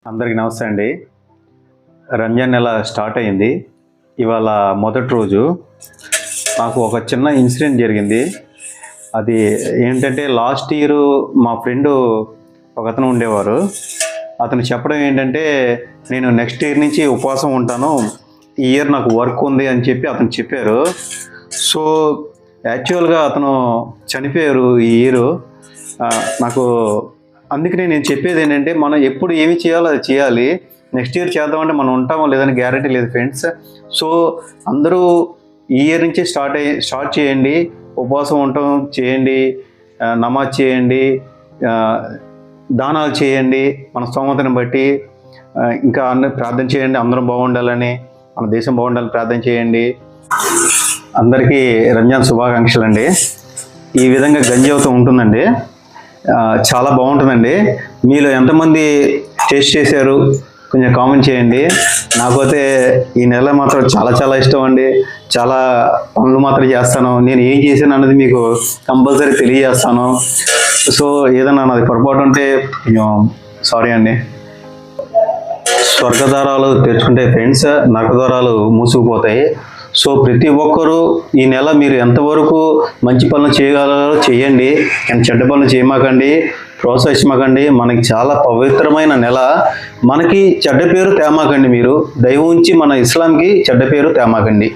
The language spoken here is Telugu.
అందరికీ నమస్తే అండి. రంజాన్ నెల స్టార్ట్ అయింది. ఇవాళ మొదటి రోజు నాకు ఒక చిన్న ఇన్సిడెంట్ జరిగింది. అది ఏంటంటే లాస్ట్ ఇయర్ మా ఫ్రెండు ఒకతను ఉండేవారు. అతను చెప్పడం ఏంటంటే నేను నెక్స్ట్ ఇయర్ నుంచి ఉపవాసం ఉంటాను, ఈ ఇయర్ నాకు వర్క్ ఉంది అని చెప్పి అతను చెప్పారు. సో యాక్చువల్గా అతను చనిపోయారు ఈ ఇయర్. నాకు అందుకనే నేను చెప్పేది ఏంటంటే మనం ఎప్పుడు ఏమి చేయాలో అది చేయాలి. నెక్స్ట్ ఇయర్ చేద్దామంటే మనం ఉంటామో లేదని గ్యారంటీ లేదు ఫ్రెండ్స్. సో అందరూ ఈ ఇయర్ నుంచి స్టార్ట్ చేయండి, ఉపవాసం ఉండటం చేయండి, నమాజ్ చేయండి, దానాలు చేయండి మన స్తోమతను బట్టి. ఇంకా ప్రార్థన చేయండి, అందరం బాగుండాలని, మన దేశం బాగుండాలని ప్రార్థన చేయండి. అందరికీ రంజాన్ శుభాకాంక్షలు అండి. ఈ విధంగా గంజి ఉంటుందండి, చాలా బాగుంటుందండి. మీలో ఎంతమంది టేస్ట్ చేశారు కొంచెం కామెంట్ చేయండి. నాకైతే ఈ నెల మాత్రం చాలా చాలా ఇష్టం అండి. చాలా పనులు మాత్రం చేస్తాను. నేను ఏం చేశాను అన్నది మీకు కంపల్సరీ తెలియజేస్తాను. సో ఏదన్నా నాది పొరపాటు ఉంటే సారీ అండి. స్వర్గద్వారాలు తెరుచుకుంటే ఫ్రెండ్స్, నరకద్వారాలు మూసుకుపోతాయి. సో ప్రతి ఒక్కరూ ఈ నెల మీరు ఎంతవరకు మంచి పనులు చేయగలరో చేయండి, కానీ చెడ్డ పనులు చేయమాకండి, ప్రోత్సహించమాకండి. మనకి చాలా పవిత్రమైన నెల. మనకి చెడ్డ పేరు తేమాకండి. మీరు దైవం ఉంచి మన ఇస్లాంకి చెడ్డ పేరు తేమాకండి.